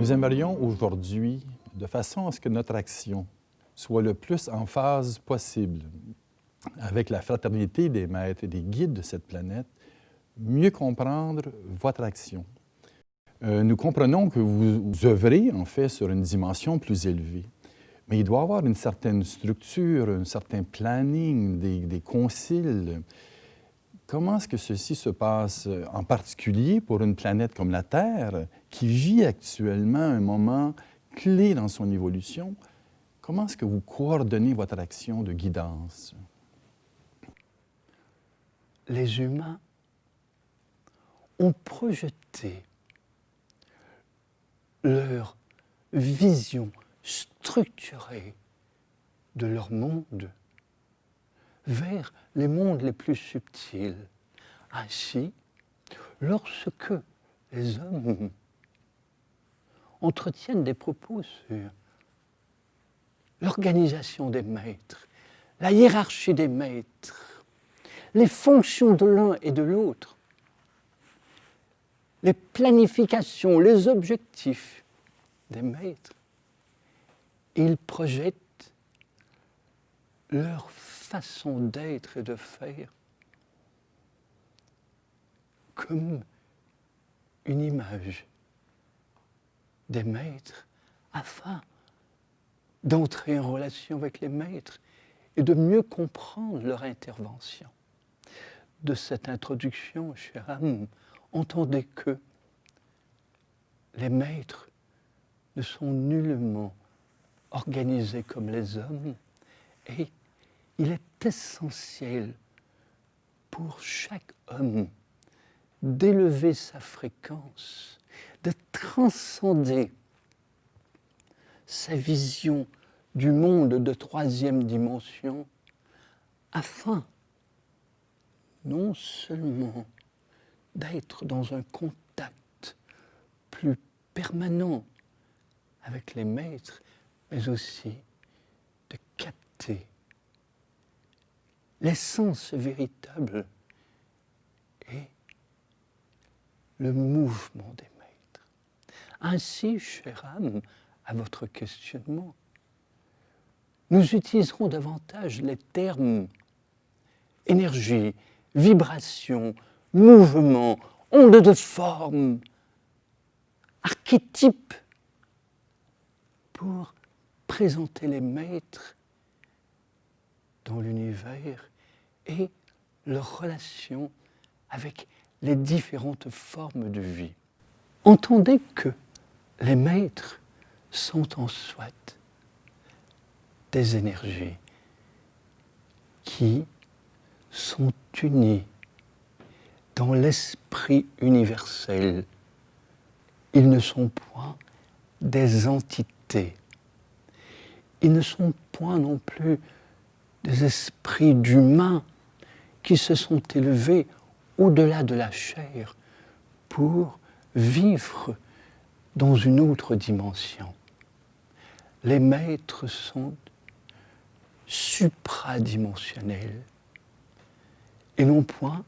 Nous aimerions aujourd'hui, de façon à ce que notre action soit le plus en phase possible avec la fraternité des maîtres et des guides de cette planète, mieux comprendre votre action. Nous comprenons que vous œuvrez, en fait, sur une dimension plus élevée. Mais il doit y avoir une certaine structure, un certain planning, des conciles. Comment est-ce que ceci se passe, en particulier pour une planète comme la Terre, qui vit actuellement un moment clé dans son évolution? Comment est-ce que vous coordonnez votre action de guidance? Les humains ont projeté leur vision structurée de leur monde vers les mondes les plus subtils. Ainsi, lorsque les hommes entretiennent des propos sur l'organisation des maîtres, la hiérarchie des maîtres, les fonctions de l'un et de l'autre, les planifications, les objectifs des maîtres, ils projettent leur façon d'être et de faire comme une image des maîtres afin d'entrer en relation avec les maîtres et de mieux comprendre leur intervention. De cette introduction, cher âme, entendez que les maîtres ne sont nullement organisés comme les hommes et il est essentiel pour chaque homme d'élever sa fréquence, de transcender sa vision du monde de troisième dimension afin non seulement d'être dans un contact plus permanent avec les maîtres, mais aussi de capter l'essence véritable et le mouvement des maîtres. Ainsi, chère âme, à votre questionnement, nous utiliserons davantage les termes énergie, vibration, mouvement, onde de forme, archétype, pour présenter les maîtres dans l'univers et leur relation avec les différentes formes de vie. Entendez que les maîtres sont en soi des énergies qui sont unies dans l'esprit universel. Ils ne sont point des entités. Ils ne sont point non plus des esprits d'humains qui se sont élevés au-delà de la chair pour vivre dans une autre dimension. Les maîtres sont supradimensionnels et non point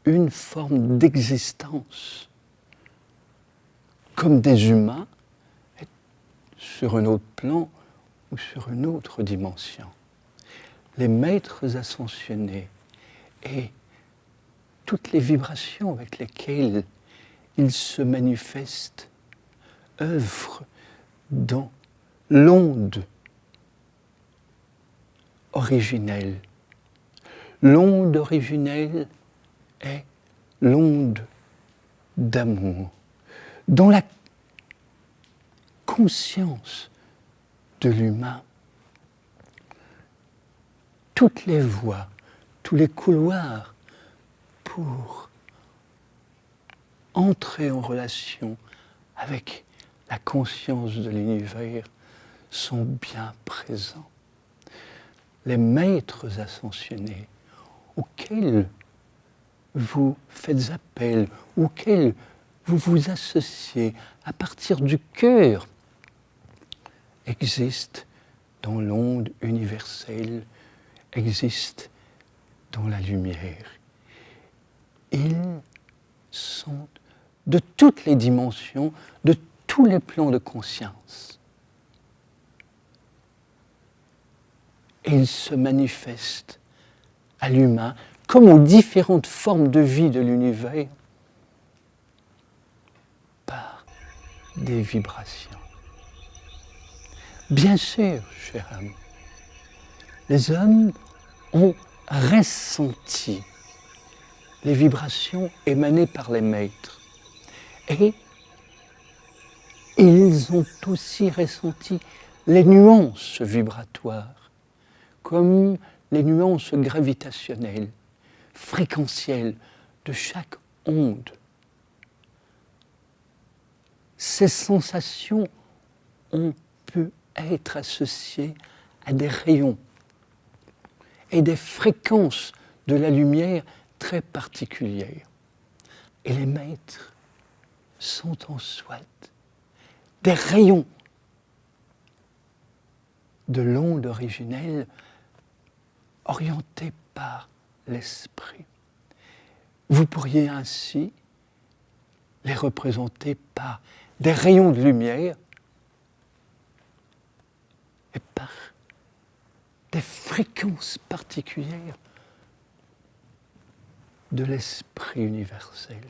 une forme d'existence comme des humains sur un autre plan ou sur une autre dimension. Les maîtres ascensionnés et toutes les vibrations avec lesquelles ils se manifestent œuvrent dans l'onde originelle. L'onde originelle est l'onde d'amour, dont la conscience de l'humain, toutes les voies, tous les couloirs pour entrer en relation avec la conscience de l'univers sont bien présents. Les maîtres ascensionnés auxquels vous faites appel, auxquels vous vous associez à partir du cœur, existent dans l'onde universelle, existent dans la lumière. Ils sont de toutes les dimensions, de tous les plans de conscience. Et il se manifeste à l'humain comme aux différentes formes de vie de l'univers par des vibrations. Bien sûr, cher ami, les hommes ont ressenti les vibrations émanées par les maîtres. Et ils ont aussi ressenti les nuances vibratoires, comme les nuances gravitationnelles, fréquentielles de chaque onde. Ces sensations ont pu être associées à des rayons et des fréquences de la lumière très particulières. Et les maîtres sont en soi des rayons de l'onde originelle orientés par l'esprit. Vous pourriez ainsi les représenter par des rayons de lumière et par des fréquences particulières de l'esprit universel.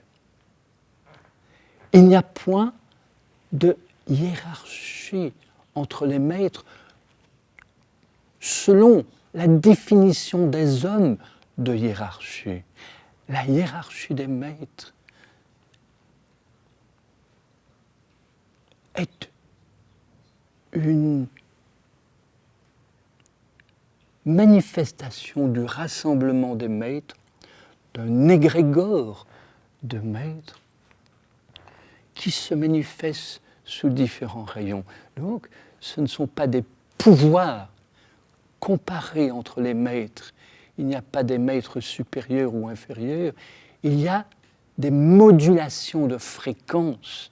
Il n'y a point de hiérarchie entre les maîtres selon la définition des hommes de hiérarchie. La hiérarchie des maîtres est une manifestation du rassemblement des maîtres, d'un égrégore de maîtres qui se manifeste sous différents rayons. Donc, ce ne sont pas des pouvoirs comparés entre les maîtres. Il n'y a pas des maîtres supérieurs ou inférieurs. Il y a des modulations de fréquences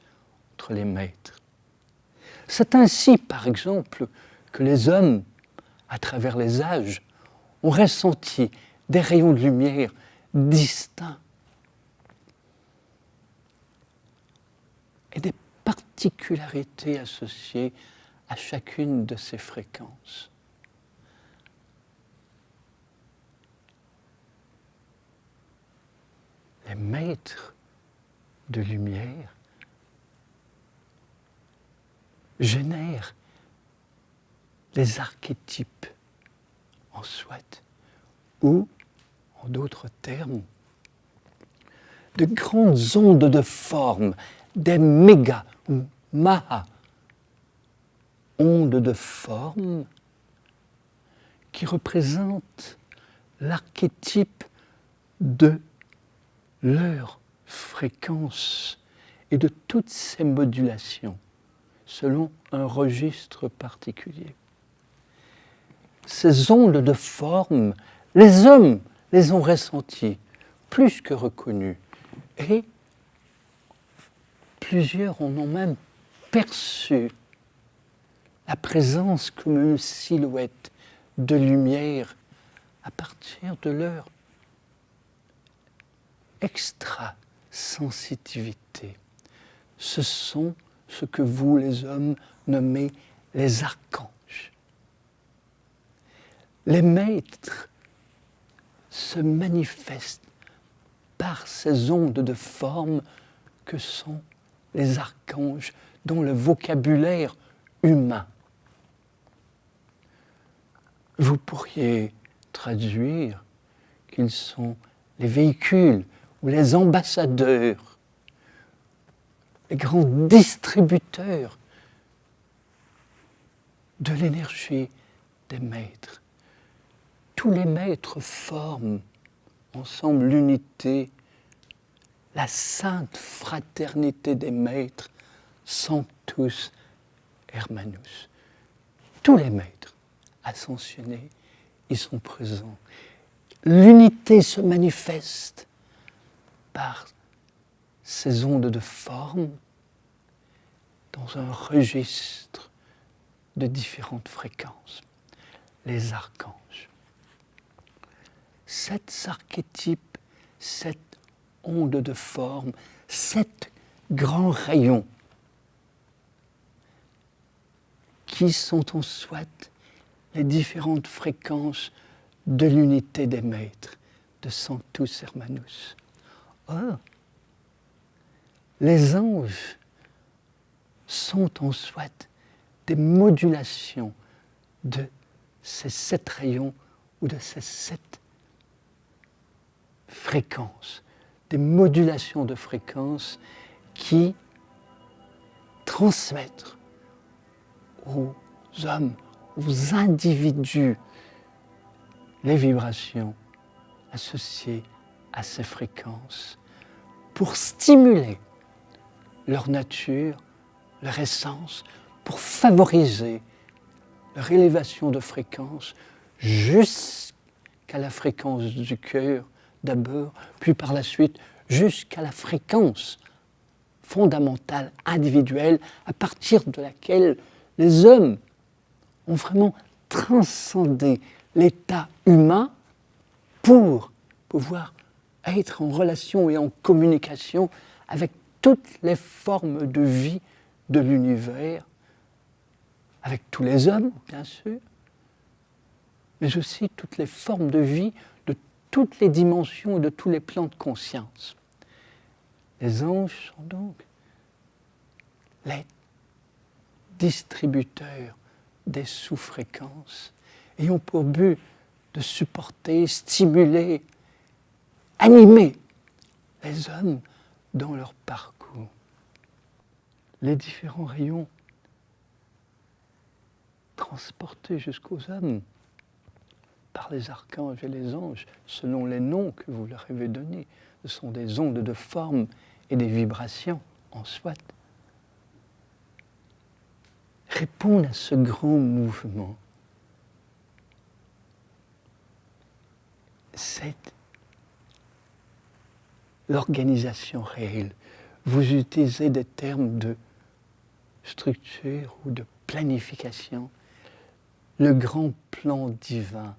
entre les maîtres. C'est ainsi, par exemple, que les hommes, à travers les âges, ont ressenti des rayons de lumière distincts et des particularités associées à chacune de ces fréquences. Les maîtres de lumière génèrent les archétypes en soi, ou, en d'autres termes, de grandes ondes de forme, des méga ou maha, ondes de forme qui représentent l'archétype de leur fréquence et de toutes ces modulations selon un registre particulier. Ces ondes de forme, les hommes les ont ressenties, plus que reconnues, et plusieurs en ont même perçu la présence comme une silhouette de lumière à partir de leur extra-sensitivité. Ce sont ce que vous, les hommes, nommez les archanges. Les maîtres se manifestent par ces ondes de forme que sont les archanges dans le vocabulaire humain. Vous pourriez traduire qu'ils sont les véhicules ou les ambassadeurs, les grands distributeurs de l'énergie des maîtres. Tous les maîtres forment ensemble l'unité, la sainte fraternité des maîtres, Sanctus Hermanus. Tous les maîtres ascensionnés y sont présents. L'unité se manifeste par ces ondes de forme dans un registre de différentes fréquences. Les archanges. Sept archétypes, sept ondes de forme, sept grands rayons qui sont en soi les différentes fréquences de l'unité des maîtres, de Sanctus Hermanus. Or, les anges sont en soi des modulations de ces 7 rayons ou de ces 7 fréquences, des modulations de fréquences qui transmettent aux hommes, aux individus, les vibrations associées à ces fréquences pour stimuler leur nature, leur essence, pour favoriser leur élévation de fréquence jusqu'à la fréquence du cœur d'abord, puis par la suite jusqu'à la fréquence fondamentale, individuelle, à partir de laquelle les hommes ont vraiment transcendé l'état humain pour pouvoir être en relation et en communication avec toutes les formes de vie de l'univers, avec tous les hommes, bien sûr, mais aussi toutes les formes de vie de toutes les dimensions et de tous les plans de conscience. Les anges sont donc les distributeurs des sous-fréquences et ont pour but de supporter, stimuler, animer les hommes dans leur parcours. Les différents rayons transportés jusqu'aux hommes par les archanges et les anges, selon les noms que vous leur avez donnés, ce sont des ondes de forme et des vibrations en soi, répondent à ce grand mouvement. C'est l'organisation réelle. Vous utilisez des termes de structure ou de planification. Le grand plan divin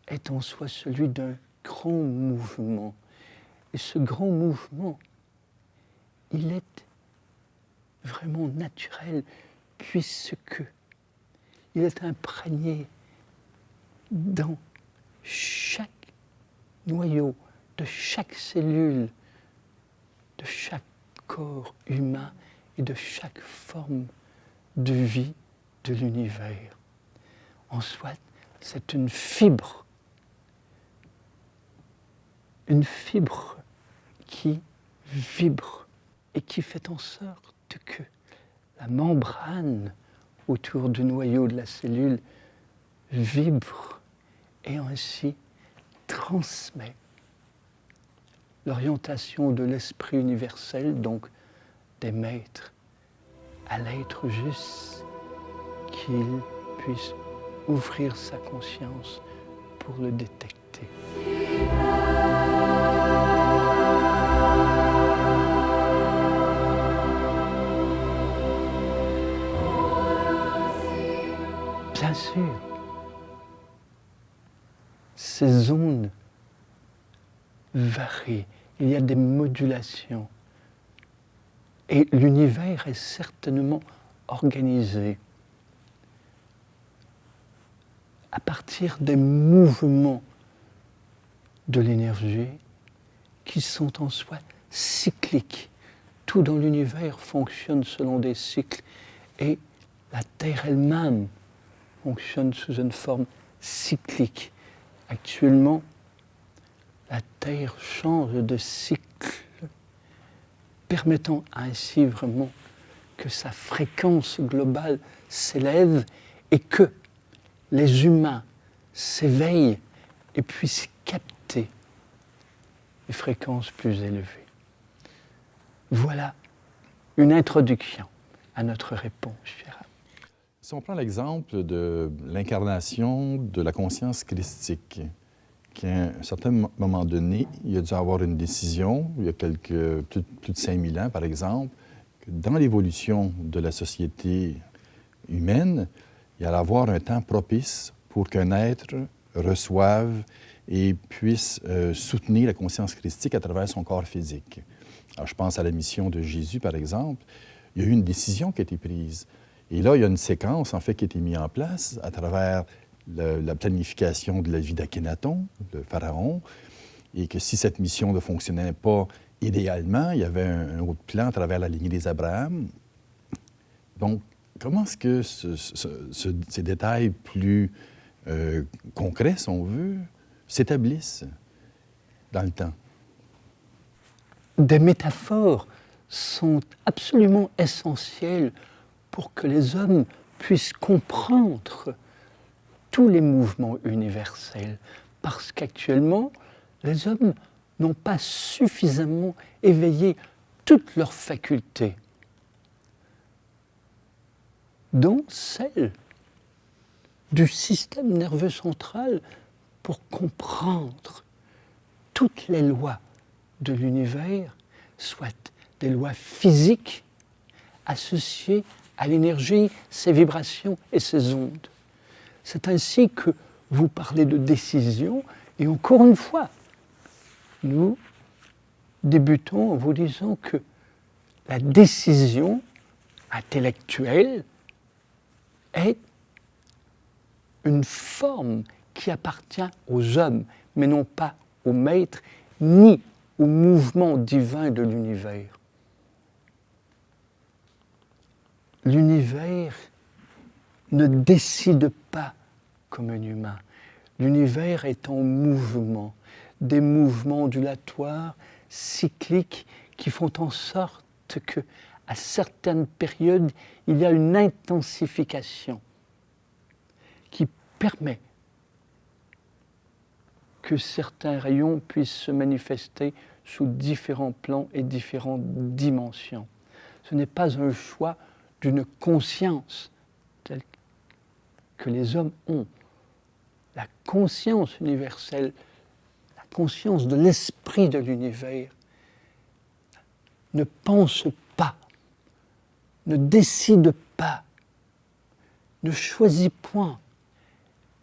est en soi celui d'un grand mouvement. Et ce grand mouvement, il est vraiment naturel puisque il est imprégné dans chaque noyau, de chaque cellule, de chaque corps humain et de chaque forme de vie de l'univers. En soi, c'est une fibre qui vibre et qui fait en sorte que la membrane autour du noyau de la cellule vibre et ainsi transmet l'orientation de l'esprit universel, donc des maîtres, à l'être juste, qu'il puisse ouvrir sa conscience pour le détecter. Bien sûr, ces ondes varient, il y a des modulations. Et l'univers est certainement organisé à partir des mouvements de l'énergie qui sont en soi cycliques. Tout dans l'univers fonctionne selon des cycles et la Terre elle-même fonctionne sous une forme cyclique. Actuellement, la Terre change de cycle, permettant ainsi vraiment que sa fréquence globale s'élève et que les humains s'éveillent et puissent capter les fréquences plus élevées. Voilà une introduction à notre réponse, cher ami. Si on prend l'exemple de l'incarnation de la conscience christique, qu'à un certain moment donné, il a dû avoir une décision, il y a plus de 5000 ans par exemple, que dans l'évolution de la société humaine, il allait avoir un temps propice pour qu'un être reçoive et puisse soutenir la conscience christique à travers son corps physique. Alors, je pense à la mission de Jésus, par exemple. Il y a eu une décision qui a été prise. Et là, il y a une séquence, en fait, qui a été mise en place à travers la planification de la vie d'Akhénaton, le pharaon, et que si cette mission ne fonctionnait pas idéalement, il y avait un autre plan à travers la lignée des Abraham. Donc, comment est-ce que ces détails plus concrets, si on veut, s'établissent dans le temps? Des métaphores sont absolument essentielles pour que les hommes puissent comprendre tous les mouvements universels, parce qu'actuellement, les hommes n'ont pas suffisamment éveillé toutes leurs facultés, dont celle du système nerveux central, pour comprendre toutes les lois de l'univers, soit des lois physiques associées à l'énergie, ses vibrations et ses ondes. C'est ainsi que vous parlez de décision, et encore une fois, nous débutons en vous disant que la décision intellectuelle est une forme qui appartient aux hommes, mais non pas aux maîtres, ni au mouvement divin de l'univers. L'univers ne décide pas comme un humain. L'univers est en mouvement, des mouvements ondulatoires, cycliques, qui font en sorte que, à certaines périodes, il y a une intensification qui permet que certains rayons puissent se manifester sous différents plans et différentes dimensions. Ce n'est pas un choix d'une conscience telle que les hommes ont. La conscience universelle, la conscience de l'esprit de l'univers, ne pense pas, ne décide pas, ne choisit point.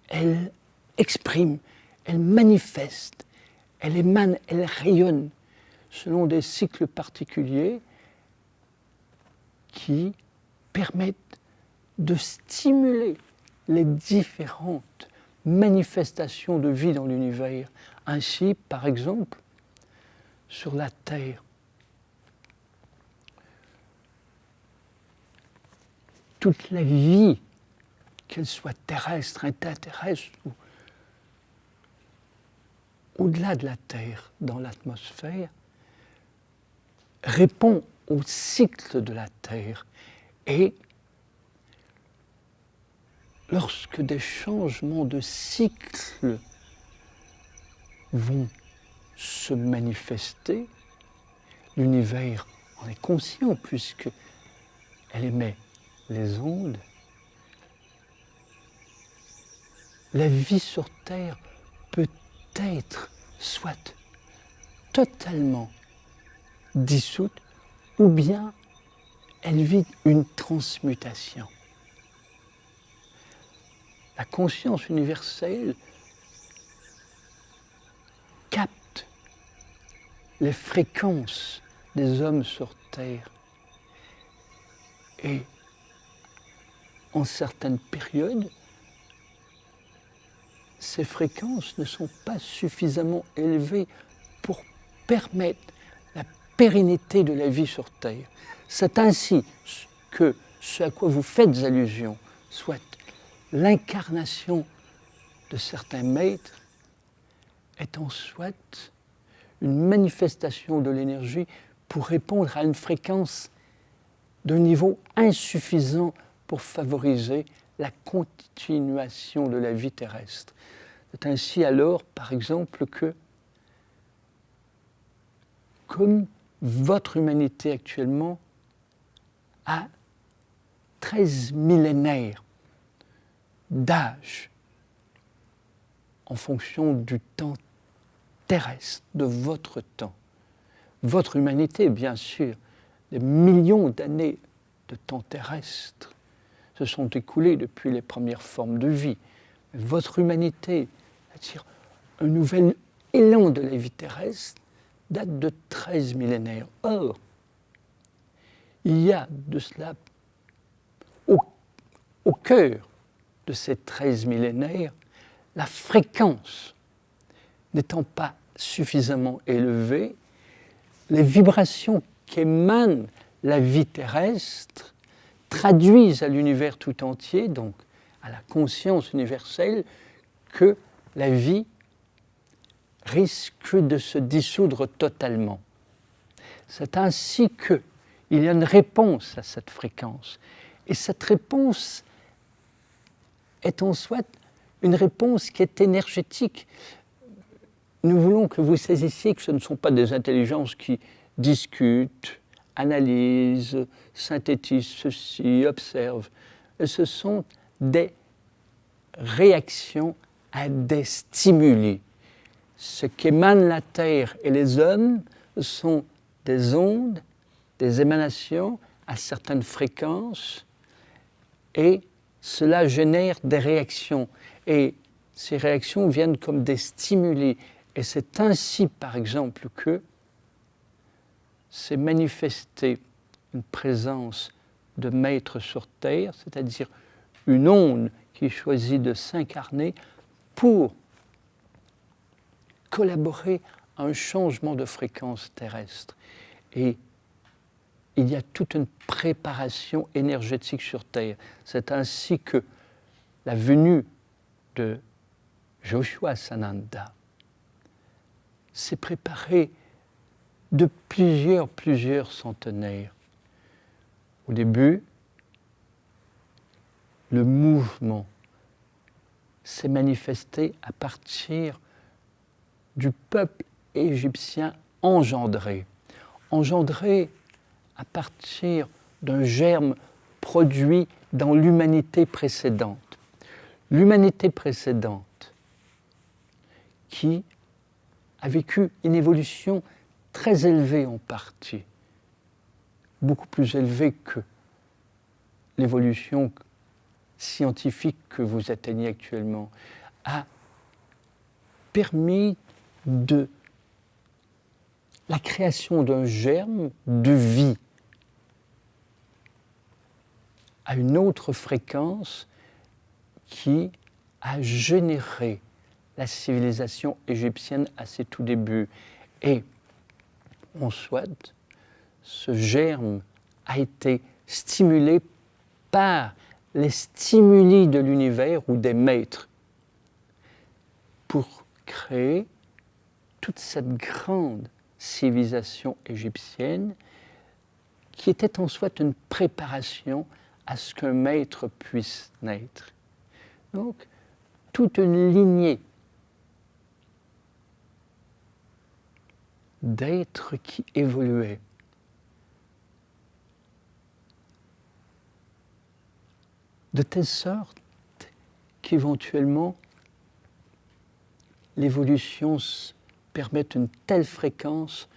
Elle exprime, elle manifeste, elle émane, elle rayonne selon des cycles particuliers qui permettent de stimuler les différentes manifestations de vie dans l'univers. Ainsi, par exemple, sur la Terre, toute la vie, qu'elle soit terrestre, interterrestre ou au-delà de la Terre, dans l'atmosphère, répond au cycle de la Terre. Et lorsque des changements de cycle vont se manifester, l'univers en est conscient puisqu'elle émet les ondes. La vie sur Terre peut être soit totalement dissoute ou bien elle vit une transmutation. La conscience universelle capte les fréquences des hommes sur Terre et en certaines périodes, ces fréquences ne sont pas suffisamment élevées pour permettre la pérennité de la vie sur Terre. C'est ainsi que ce à quoi vous faites allusion, soit l'incarnation de certains maîtres, est en soit une manifestation de l'énergie pour répondre à une fréquence d'un niveau insuffisant pour favoriser la continuation de la vie terrestre. C'est ainsi alors, par exemple, que, comme votre humanité actuellement a 13 millénaires d'âge en fonction du temps terrestre, de votre temps, votre humanité, bien sûr, des millions d'années de temps terrestre se sont écoulées depuis les premières formes de vie. Votre humanité, c'est-à-dire un nouvel élan de la vie terrestre, date de 13 millénaires. Or, il y a de cela au cœur de ces 13 millénaires, la fréquence n'étant pas suffisamment élevée, les vibrations qu'émane la vie terrestre traduisent à l'univers tout entier, donc à la conscience universelle, que la vie risque de se dissoudre totalement. C'est ainsi qu'il y a une réponse à cette fréquence. Et cette réponse est en soi une réponse qui est énergétique. Nous voulons que vous saisissiez que ce ne sont pas des intelligences qui discutent, analysent, synthétisent ceci, observent. Ce sont des réactions à des stimuli. Ce qu'émane la Terre et les hommes sont des ondes, des émanations à certaines fréquences, et cela génère des réactions. Et ces réactions viennent comme des stimuli. Et c'est ainsi, par exemple, que s'est manifestée une présence de maître sur Terre, c'est-à-dire une onde qui choisit de s'incarner pour collaborer à un changement de fréquence terrestre. Et il y a toute une préparation énergétique sur Terre. C'est ainsi que la venue de Joshua Sananda s'est préparée de plusieurs centenaires. Au début, le mouvement s'est manifesté à partir du peuple égyptien engendré à partir d'un germe produit dans l'humanité précédente. L'humanité précédente qui a vécu une évolution très élevée en partie, beaucoup plus élevée que l'évolution scientifique que vous atteignez actuellement, a permis de la création d'un germe de vie à une autre fréquence qui a généré la civilisation égyptienne à ses tout débuts. Et on souhaite, ce germe a été stimulé par les stimuli de l'univers ou des maîtres pour créer toute cette grande civilisation égyptienne qui était en soi une préparation à ce qu'un maître puisse naître. Donc, toute une lignée d'êtres qui évoluaient. De telle sorte qu'éventuellement, l'évolution permet une telle fréquence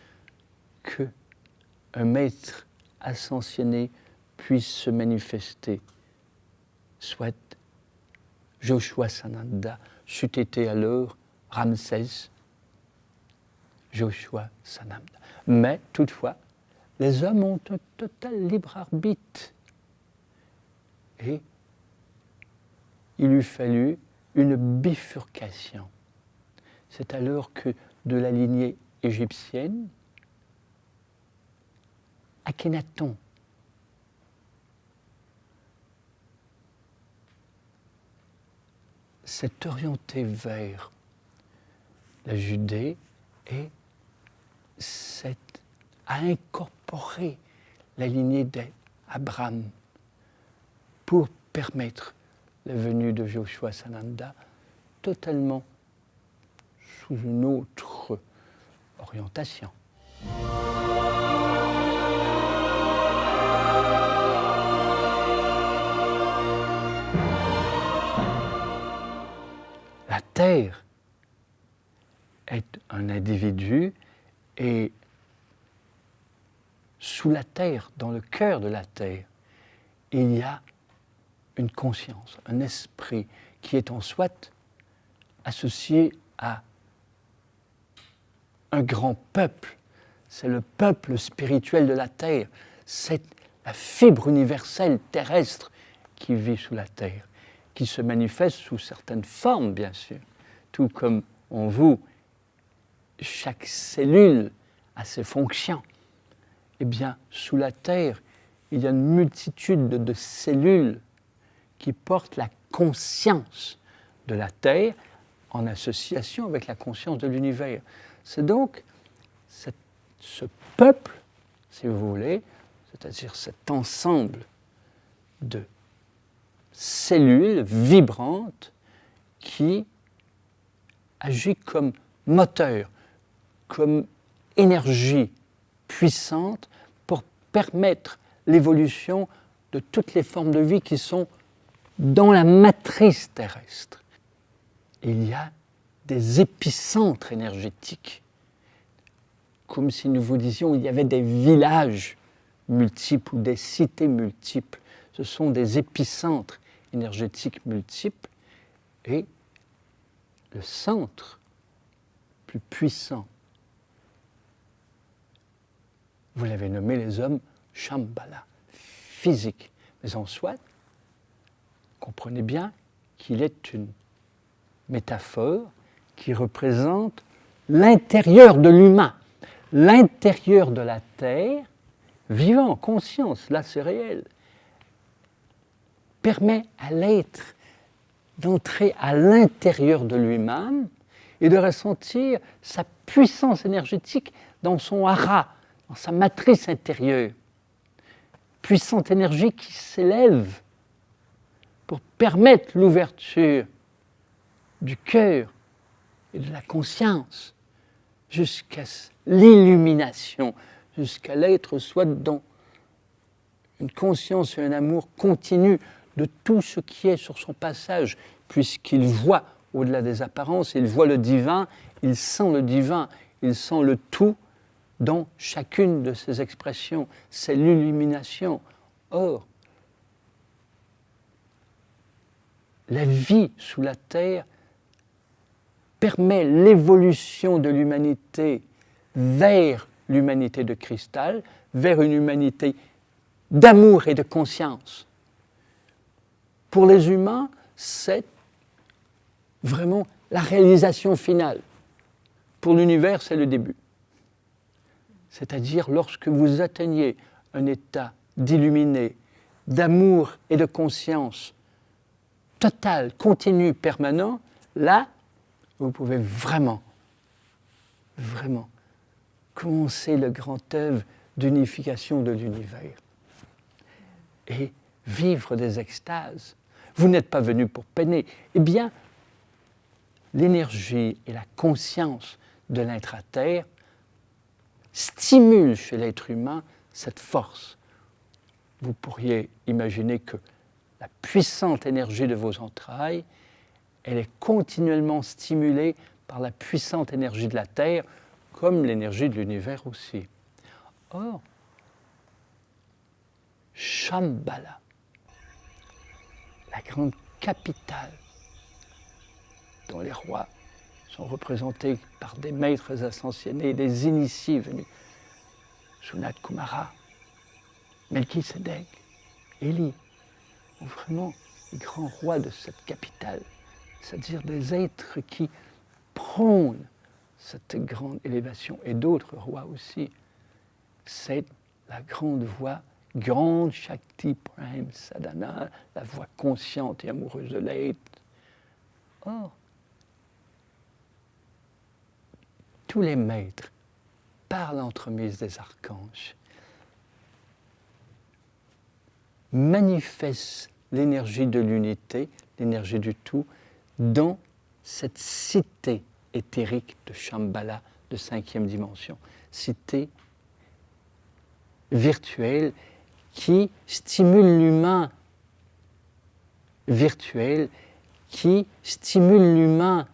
qu'un maître ascensionné puisse se manifester. Soit Joshua Sananda, c'eût été alors Ramsès Joshua Sananda. Mais toutefois, les hommes ont un total libre arbitre. Et il eût fallu une bifurcation. C'est alors que de la lignée égyptienne, Akhenaton s'est orienté vers la Judée et a incorporé la lignée d'Abraham pour permettre la venue de Joshua Sananda totalement sous une autre orientation. La Terre est un individu et sous la Terre, dans le cœur de la Terre, il y a une conscience, un esprit qui est en soi associé à un grand peuple. C'est le peuple spirituel de la Terre. C'est la fibre universelle terrestre qui vit sous la terre, qui se manifeste sous certaines formes, bien sûr, tout comme en vous, chaque cellule a ses fonctions. Eh bien, sous la terre, il y a une multitude de cellules qui portent la conscience de la terre en association avec la conscience de l'univers. C'est donc ce peuple, si vous voulez, c'est-à-dire cet ensemble de cellules vibrantes qui agit comme moteur, comme énergie puissante pour permettre l'évolution de toutes les formes de vie qui sont dans la matrice terrestre. Il y a des épicentres énergétiques, comme si nous vous disions il y avait des villages multiples ou des cités multiples. Ce sont des épicentres énergétiques multiples et le centre plus puissant, vous l'avez nommé les hommes Shambhala, physique. Mais en soi, comprenez bien qu'il est une métaphore qui représente l'intérieur de l'humain, l'intérieur de la terre, vivant en conscience, là c'est réel, permet à l'être d'entrer à l'intérieur de lui-même et de ressentir sa puissance énergétique dans son hara, dans sa matrice intérieure. Puissante énergie qui s'élève pour permettre l'ouverture du cœur et de la conscience jusqu'à l'illumination, jusqu'à l'être soit dans une conscience et un amour continu de tout ce qui est sur son passage, puisqu'il voit au-delà des apparences, il voit le divin, il sent le tout dans chacune de ses expressions. C'est l'illumination. Or, la vie sous la terre permet l'évolution de l'humanité vers l'humanité de cristal, vers une humanité d'amour et de conscience. Pour les humains, c'est vraiment la réalisation finale. Pour l'univers, c'est le début. C'est-à-dire lorsque vous atteignez un état d'illuminé, d'amour et de conscience total, continu, permanent, là, vous pouvez vraiment commencer le grand œuvre d'unification de l'univers et vivre des extases. Vous n'êtes pas venu pour peiner. Eh bien, l'énergie et la conscience de l'intra-terre stimulent chez l'être humain cette force. Vous pourriez imaginer que la puissante énergie de vos entrailles, elle est continuellement stimulée par la puissante énergie de la Terre, comme l'énergie de l'univers aussi. Or, Shambhala, la grande capitale dont les rois sont représentés par des maîtres ascensionnés, des initiés venus, Sunat Kumara, Melchisedec, Élie, vraiment les grands rois de cette capitale, c'est-à-dire des êtres qui prônent cette grande élévation, et d'autres rois aussi. C'est la grande voix, grande Shakti Prime Sadhana, la voix consciente et amoureuse de l'être. Or, tous les maîtres, par l'entremise des archanges, manifestent l'énergie de l'unité, l'énergie du tout, dans cette cité éthérique de Shambhala, de 5e dimension. Cité virtuelle qui stimule l'humain virtuel, qui stimule l'humain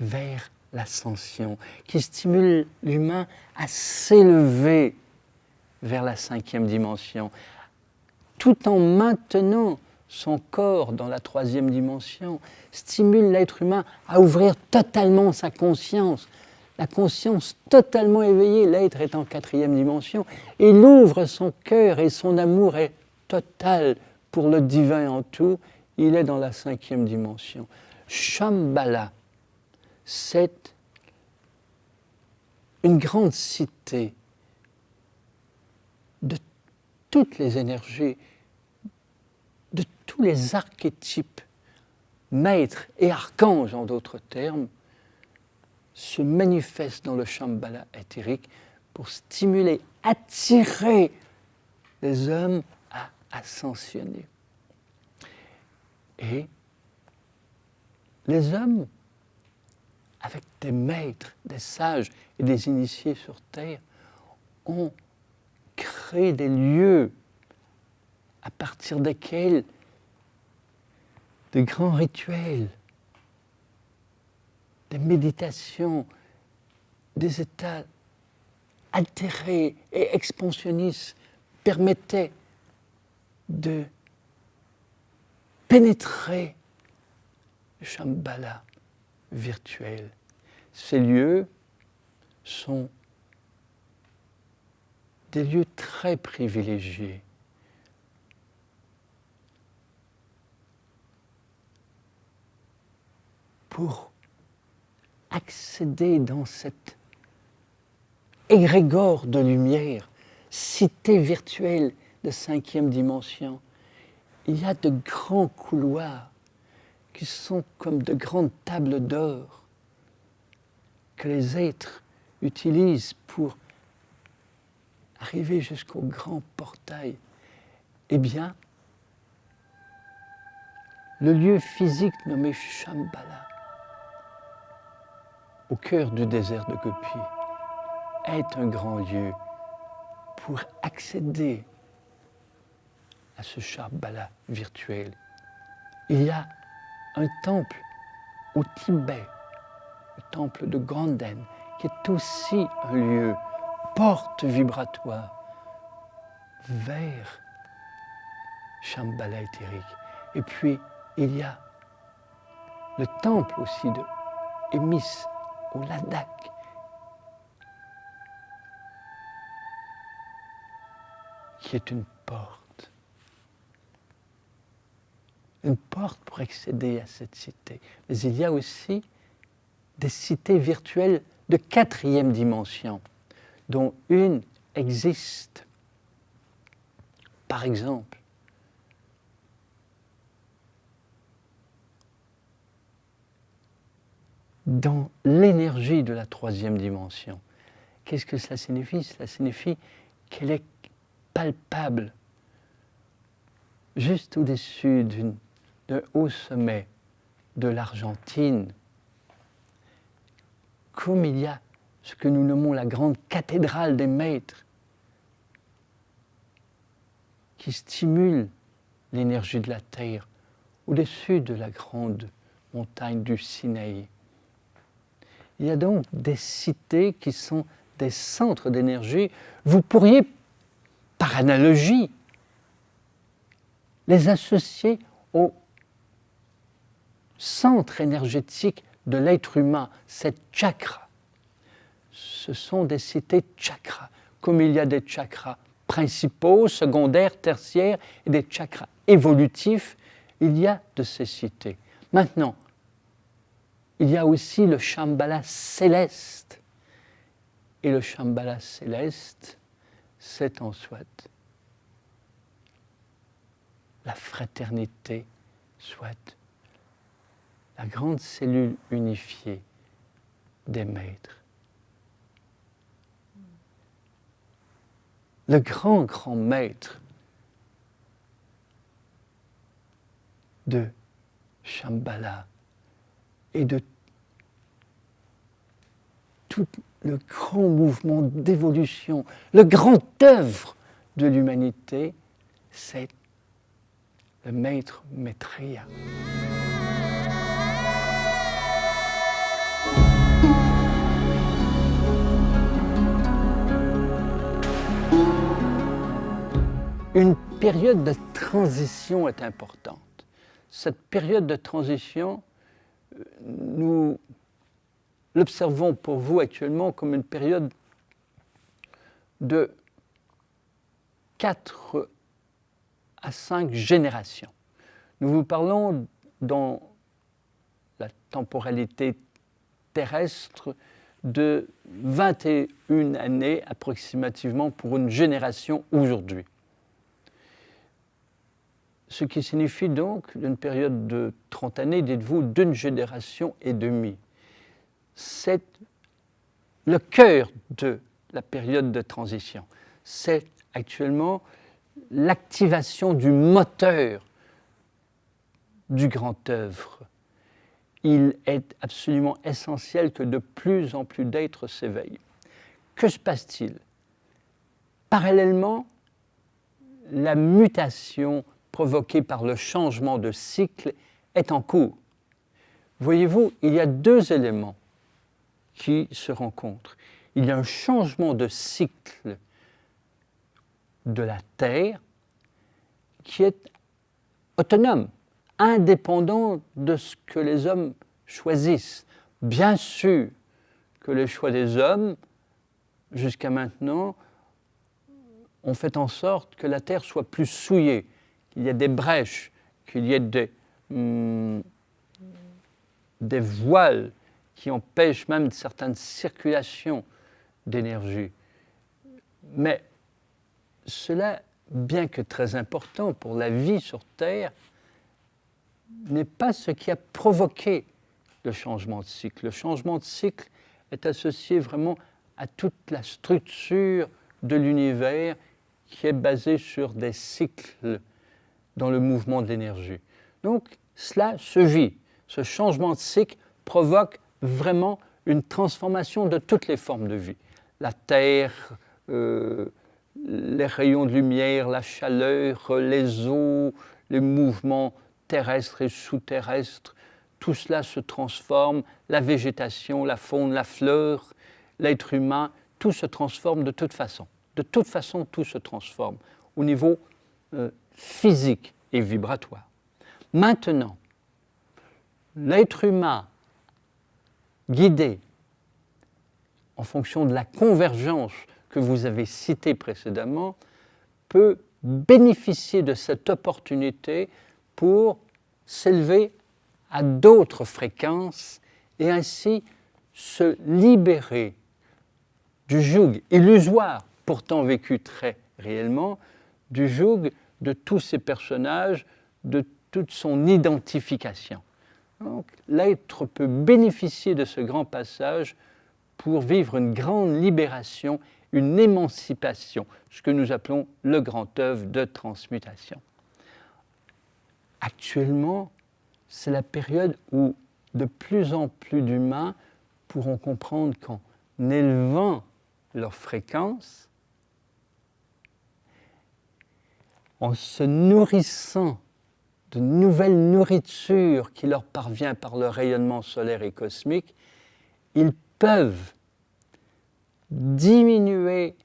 vers l'ascension, qui stimule l'humain à s'élever vers la 5e dimension, tout en maintenant son corps dans la 3e dimension, stimule l'être humain à ouvrir totalement sa conscience, la conscience totalement éveillée, l'être est en 4e dimension, il ouvre son cœur et son amour est total pour le divin en tout, il est dans la 5e dimension. Shambhala, c'est une grande cité de toutes les énergies, de tous les archétypes, maîtres et archanges en d'autres termes, se manifestent dans le Shambhala éthérique pour stimuler, attirer les hommes à ascensionner. Et les hommes, avec des maîtres, des sages et des initiés sur Terre, ont créé des lieux à partir desquels de grands rituels, des méditations, des états altérés et expansionnistes permettaient de pénétrer le Shambhala virtuel. Ces lieux sont des lieux très privilégiés. Pour accéder dans cette égrégore de lumière, cité virtuelle de 5e dimension, il y a de grands couloirs qui sont comme de grandes tables d'or que les êtres utilisent pour arriver jusqu'au grand portail. Eh bien, le lieu physique nommé Shambhala, au cœur du désert de Gopi, est un grand lieu pour accéder à ce Shambhala virtuel. Il y a un temple au Tibet, le temple de Ganden, qui est aussi un lieu, porte vibratoire vers Shambhala éthérique. Et puis, il y a le temple aussi de Emis au Ladakh, qui est une porte pour accéder à cette cité. Mais il y a aussi des cités virtuelles de 4e dimension, dont une existe. Par exemple, dans l'énergie de la 3e dimension. Qu'est-ce que cela signifie? Cela signifie qu'elle est palpable, juste au-dessus d'un haut sommet de l'Argentine, comme il y a ce que nous nommons la grande cathédrale des maîtres, qui stimule l'énergie de la Terre au-dessus de la grande montagne du Sinaï. Il y a donc des cités qui sont des centres d'énergie. Vous pourriez, par analogie, les associer au centre énergétique de l'être humain, cette chakra. Ce sont des cités chakras, comme il y a des chakras principaux, secondaires, tertiaires, et des chakras évolutifs, il y a de ces cités. Maintenant, il y a aussi le Shambhala céleste. Et le Shambhala céleste, c'est en soit la fraternité, soit la grande cellule unifiée des maîtres. Le grand, grand maître de Shambhala et de tout le grand mouvement d'évolution, le grand œuvre de l'humanité, c'est le maître Maitreya. Une période de transition est importante. Cette période de transition, nous l'observons pour vous actuellement comme une période de 4 à 5 générations. Nous vous parlons dans la temporalité terrestre de 21 années approximativement pour une génération aujourd'hui. Ce qui signifie donc une période de 30 années, dites-vous, d'une génération et demie. C'est le cœur de la période de transition. C'est actuellement l'activation du moteur du grand œuvre. Il est absolument essentiel que de plus en plus d'êtres s'éveillent. Que se passe-t-il? Parallèlement, la mutation provoquée par le changement de cycle est en cours. Voyez-vous, il y a 2 éléments qui se rencontrent. Il y a un changement de cycle de la Terre qui est autonome, indépendant de ce que les hommes choisissent. Bien sûr que les choix des hommes, jusqu'à maintenant, ont fait en sorte que la Terre soit plus souillée, qu'il y ait des brèches, qu'il y ait des voiles qui empêchent même certaines circulations d'énergie. Mais cela, bien que très important pour la vie sur Terre, n'est pas ce qui a provoqué le changement de cycle. Le changement de cycle est associé vraiment à toute la structure de l'univers qui est basée sur des cycles dans le mouvement de l'énergie. Donc, cela se vit. Ce changement de cycle provoque vraiment une transformation de toutes les formes de vie. La Terre, les rayons de lumière, la chaleur, les eaux, les mouvements terrestres et sous-terrestres, tout cela se transforme, la végétation, la faune, la fleur, l'être humain, tout se transforme de toute façon. De toute façon, tout se transforme au niveau physique et vibratoire. Maintenant, l'être humain, guidé en fonction de la convergence que vous avez citée précédemment, peut bénéficier de cette opportunité pour s'élever à d'autres fréquences et ainsi se libérer du joug illusoire, pourtant vécu très réellement, du joug de tous ces personnages, de toute son identification. Donc, l'être peut bénéficier de ce grand passage pour vivre une grande libération, une émancipation, ce que nous appelons le grand œuvre de transmutation. Actuellement, c'est la période où de plus en plus d'humains pourront comprendre qu'en élevant leur fréquence, en se nourrissant de nouvelles nourritures qui leur parvient par le rayonnement solaire et cosmique, ils peuvent diminuer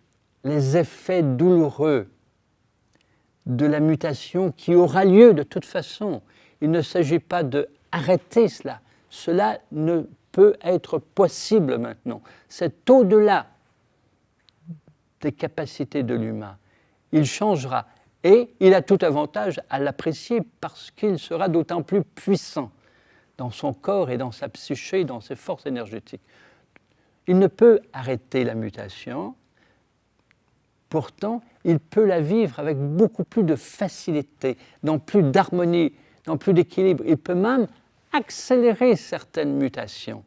les effets douloureux de la mutation qui aura lieu de toute façon. Il ne s'agit pas d'arrêter cela. Cela ne peut être possible maintenant. C'est au-delà des capacités de l'humain. Il changera et il a tout avantage à l'apprécier parce qu'il sera d'autant plus puissant dans son corps et dans sa psyché, dans ses forces énergétiques. Il ne peut arrêter la mutation, pourtant il peut la vivre avec beaucoup plus de facilité, dans plus d'harmonie, dans plus d'équilibre. Il peut même accélérer certaines mutations.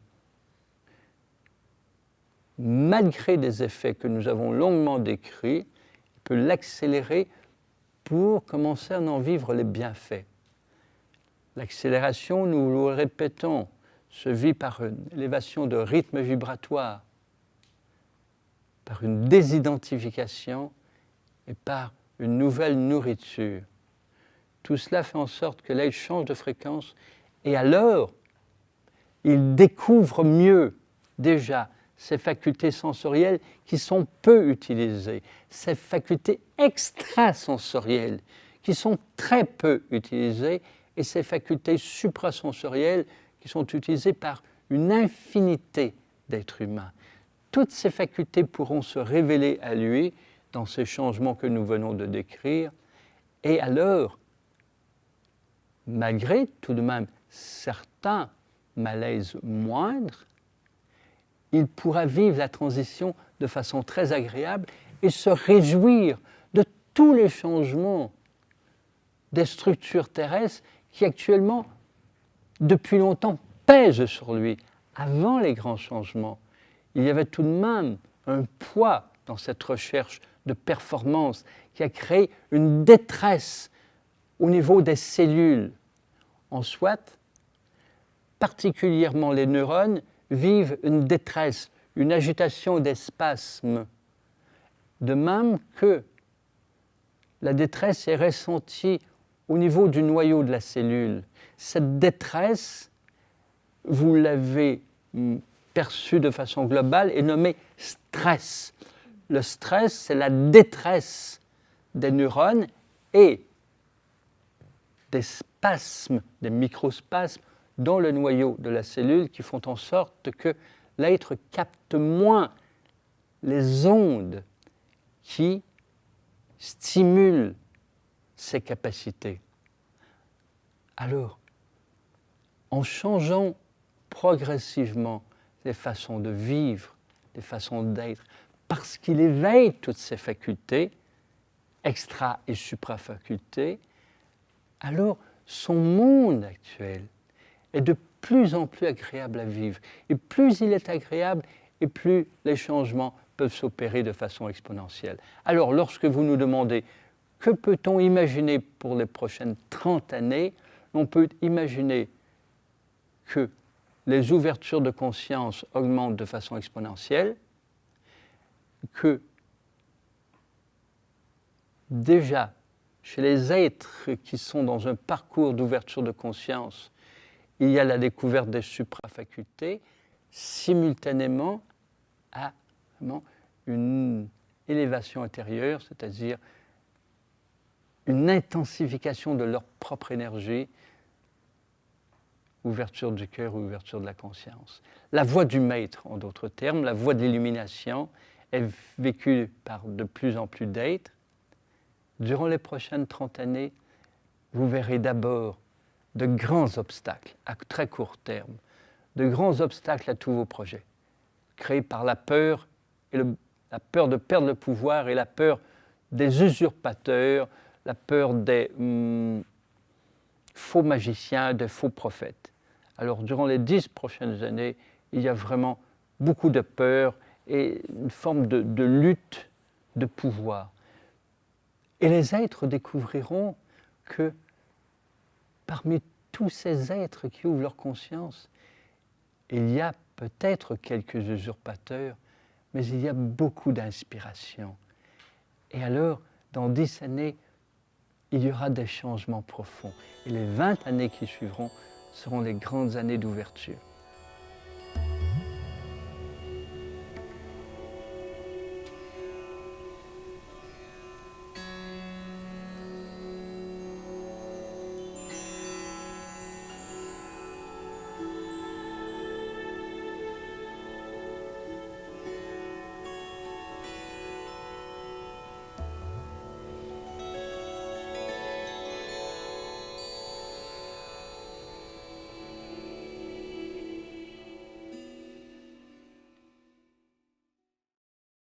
Malgré des effets que nous avons longuement décrits, il peut l'accélérer pour commencer à en vivre les bienfaits. L'accélération, nous le répétons, se vit par une élévation de rythme vibratoire, par une désidentification et par une nouvelle nourriture. Tout cela fait en sorte que l'être change de fréquence et alors, il découvre mieux déjà ces facultés sensorielles qui sont peu utilisées, ces facultés extrasensorielles qui sont très peu utilisées et ces facultés suprasensorielles qui sont utilisées par une infinité d'êtres humains. Toutes ces facultés pourront se révéler à lui dans ces changements que nous venons de décrire Et alors, malgré tout de même certains malaises moindres, il pourra vivre la transition de façon très agréable et se réjouir de tous les changements des structures terrestres qui actuellement, depuis longtemps, pèsent sur lui. Avant les grands changements, il y avait tout de même un poids dans cette recherche de performance qui a créé une détresse au niveau des cellules. En soit, particulièrement les neurones vivent une détresse, une agitation des spasmes, de même que la détresse est ressentie au niveau du noyau de la cellule. Cette détresse, vous l'avez perçue de façon globale, est nommée stress. Le stress, c'est la détresse des neurones et des spasmes, des microspasmes dans le noyau de la cellule qui font en sorte que l'être capte moins les ondes qui stimulent ses capacités. Alors, en changeant progressivement les façons de vivre, les façons d'être, parce qu'il éveille toutes ces facultés, extra- et suprafacultés, alors son monde actuel est de plus en plus agréable à vivre. Et plus il est agréable, et plus les changements peuvent s'opérer de façon exponentielle. Alors, lorsque vous nous demandez que peut-on imaginer pour les prochaines 30 années, on peut imaginer que les ouvertures de conscience augmentent de façon exponentielle, que déjà, chez les êtres qui sont dans un parcours d'ouverture de conscience, il y a la découverte des suprafacultés, simultanément à vraiment une élévation intérieure, c'est-à-dire une intensification de leur propre énergie, ouverture du cœur ou ouverture de la conscience. La voie du maître, en d'autres termes, la voie de l'illumination, est vécue par de plus en plus d'êtres. Durant les prochaines 30 années, vous verrez d'abord de grands obstacles à très court terme, de grands obstacles à tous vos projets, créés par la peur, la peur de perdre le pouvoir et la peur des usurpateurs, la peur des faux magiciens, des faux prophètes. Alors, durant les 10 prochaines années, il y a vraiment beaucoup de peur et une forme de lutte de pouvoir. Et les êtres découvriront que parmi tous ces êtres qui ouvrent leur conscience, il y a peut-être quelques usurpateurs, mais il y a beaucoup d'inspiration. Et alors, dans 10 années, il y aura des changements profonds. Et les 20 années qui suivront seront les grandes années d'ouverture.